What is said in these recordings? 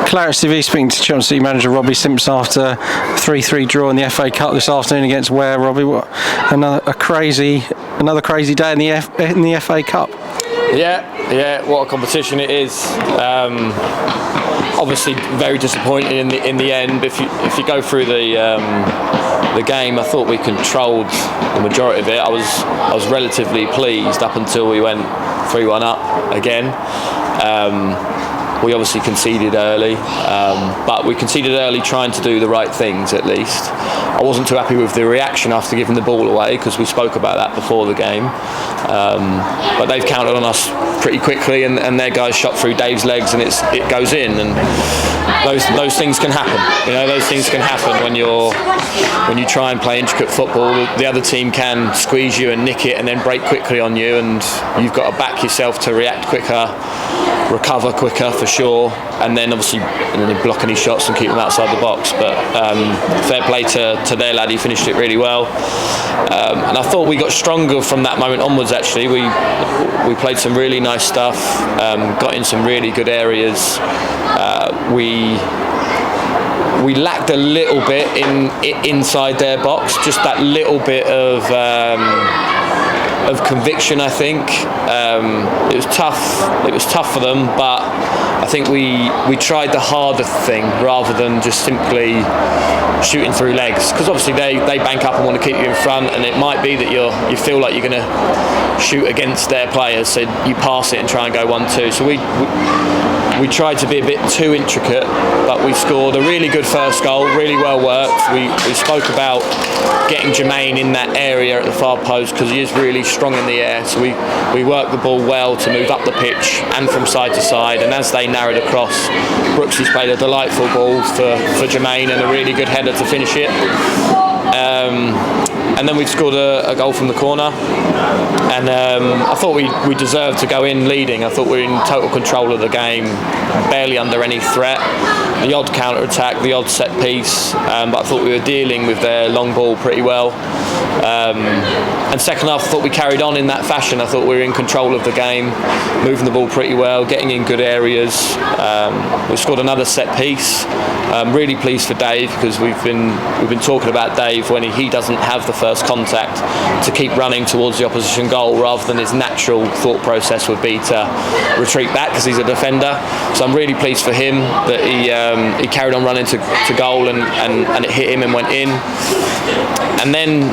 ClaretsTV speaking to Chelsea City manager Robbie Simpson after a 3-3 draw in the FA Cup this afternoon against Ware. Robbie, what another crazy day in the FA Cup. Yeah, what a competition it is. Obviously, very disappointing in the end. If you go through the game, I thought we controlled the majority of it. I was relatively pleased up until we went 3-1 up again. We obviously conceded early, but we conceded early trying to do the right things at least. I wasn't too happy with the reaction after giving the ball away because we spoke about that before the game. But they've counted on us pretty quickly, and their guys shot through Dave's legs and it goes in. And those things can happen. You know, those things can happen when you try and play intricate football. The other team can squeeze you and nick it and then break quickly on you, and you've got to back yourself to react quicker, recover quicker for sure, and then obviously block any shots and keep them outside the box. But fair play to their lad, he finished it really well. And I thought we got stronger from that moment onwards actually. We played some really nice stuff, got in some really good areas. We lacked a little bit inside their box, just that little bit of conviction, I think. It was tough for them, but I think we tried the harder thing rather than just simply shooting through legs, because obviously they bank up and want to keep you in front, and it might be that you feel like you're going to shoot against their players, so you pass it and try and go 1-2. So we tried to be a bit too intricate, but we scored a really good first goal, really well worked. We spoke about getting Jermaine in that area at the far post because he is really strong in the air, so we worked the ball well to move up the pitch and from side to side, and as they narrowed across, Brooksy's played a delightful ball for Jermaine and a really good header to finish it. And then we scored a goal from the corner, and I thought we deserved to go in leading. I thought we were in total control of the game, barely under any threat. The odd counter-attack, the odd set piece, but I thought we were dealing with their long ball pretty well. And second half, I thought we carried on in that fashion. I thought we were in control of the game, moving the ball pretty well, getting in good areas. We scored another set piece. Really pleased for Dave, because we've been talking about Dave when he doesn't have the first contact to keep running towards the opposition goal, rather than his natural thought process would be to retreat back because he's a defender. So I'm really pleased for him that he carried on running to goal and it hit him and went in. And then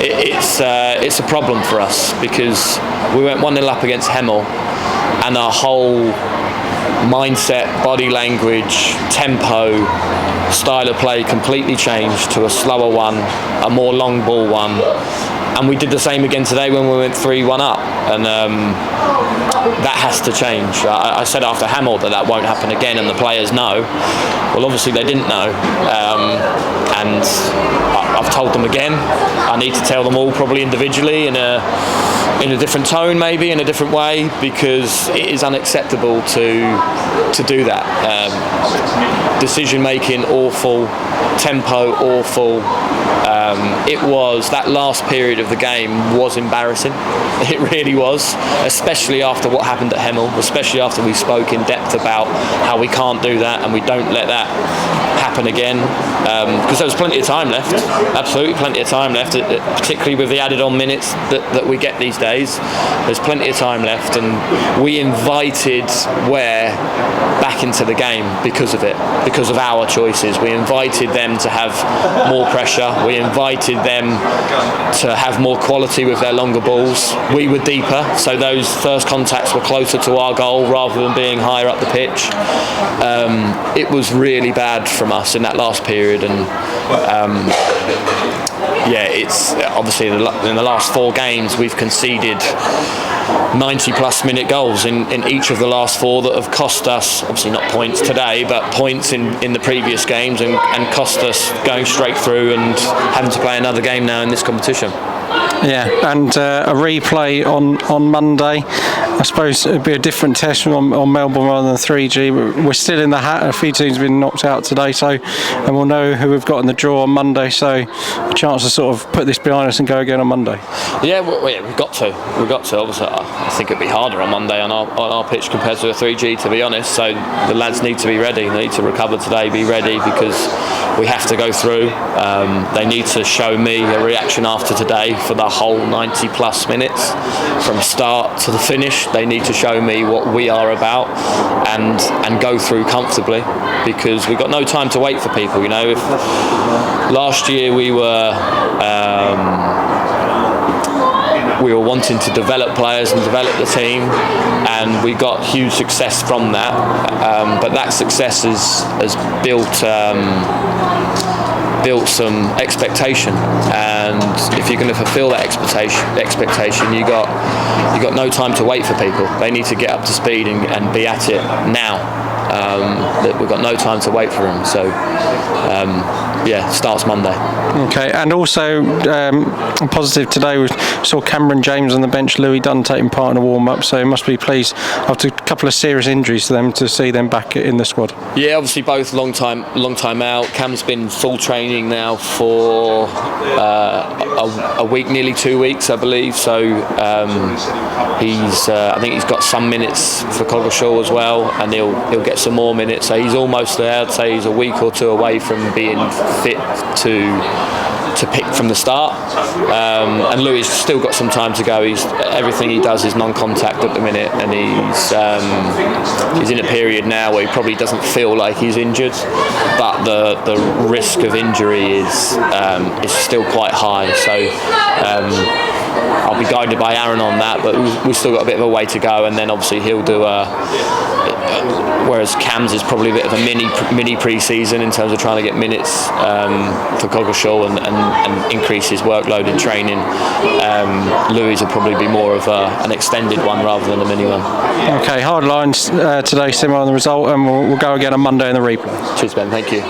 it's a problem for us because we went 1-0 up against Hemel, and our whole mindset, body language, tempo, style of play completely changed to a slower one, a more long ball one. And we did the same again today when we went 3-1 up, and that has to change. I said after Hemel that won't happen again, and the players know. Well, obviously they didn't know, and I've told them again. I need to tell them all, probably individually, in a different tone, maybe in a different way, because it is unacceptable to do that. Decision making awful, tempo awful. It was, that last period of the game was embarrassing. It really was, especially after what happened at Hemel, especially after we spoke in depth about how we can't do that and we don't let that happen again, because there was plenty of time left, absolutely plenty of time left, particularly with the added on minutes that we get these days. There's plenty of time left, and we invited Ware back into the game because of it, because of our choices. We invited them to have more pressure, we invited them to have more quality with their longer balls. We were deeper, so those first contacts were closer to our goal rather than being higher up the pitch. It was really bad from us in that last period, and it's obviously in the last 4 games we've conceded 90+ minute goals in each of the last 4 that have cost us, obviously not points today, but points in the previous games, and cost us going straight through and having to play another game now in this competition. Yeah, and a replay on Monday. I suppose it'd be a different test on Melbourne rather than 3G. We're still in the hat. A few teams have been knocked out today, and we'll know who we've got in the draw on Monday. So a chance to sort of put this behind us and go again on Monday. Yeah, we've got to. Obviously, I think it'd be harder on Monday on our pitch compared to a 3G, to be honest. So the lads need to be ready. They need to recover today, be ready, because we have to go through. They need to show me a reaction after today for the whole 90 plus minutes from start to the finish. They need to show me what we are about and go through comfortably, because we've got no time to wait for people. You know, if last year we were wanting to develop players and develop the team, and we got huge success from that, but that success has built some expectation, and if you're going to fulfill that expectation, you got no time to wait for people. They need to get up to speed and be at it now. That we've got no time to wait for them. So starts Monday. Okay, and also positive today, we saw Cameron James on the bench, Louis Dunn taking part in a warm-up, so he must be pleased after a couple of serious injuries to them to see them back in the squad. Yeah, obviously both long time out. Cam's been full training now for a week, nearly 2 weeks, I believe. So I think he's got some minutes for Coggeshall as well, and he'll get some more minutes. So he's almost there. I'd say he's a week or two away from being fit to pick from the start, and Louis has still got some time to go. Everything he does is non-contact at the minute, and he's in a period now where he probably doesn't feel like he's injured, but the risk of injury is still quite high. So I'll be guided by Aaron on that, but we've still got a bit of a way to go, and then obviously he'll do whereas Cam's is probably a bit of a mini pre-season in terms of trying to get minutes for Coggeshall and increase his workload in training. Louis will probably be more of an extended one rather than a mini one. Okay, hard lines today, similar on the result, and we'll go again on Monday in the replay. Cheers, Ben. Thank you.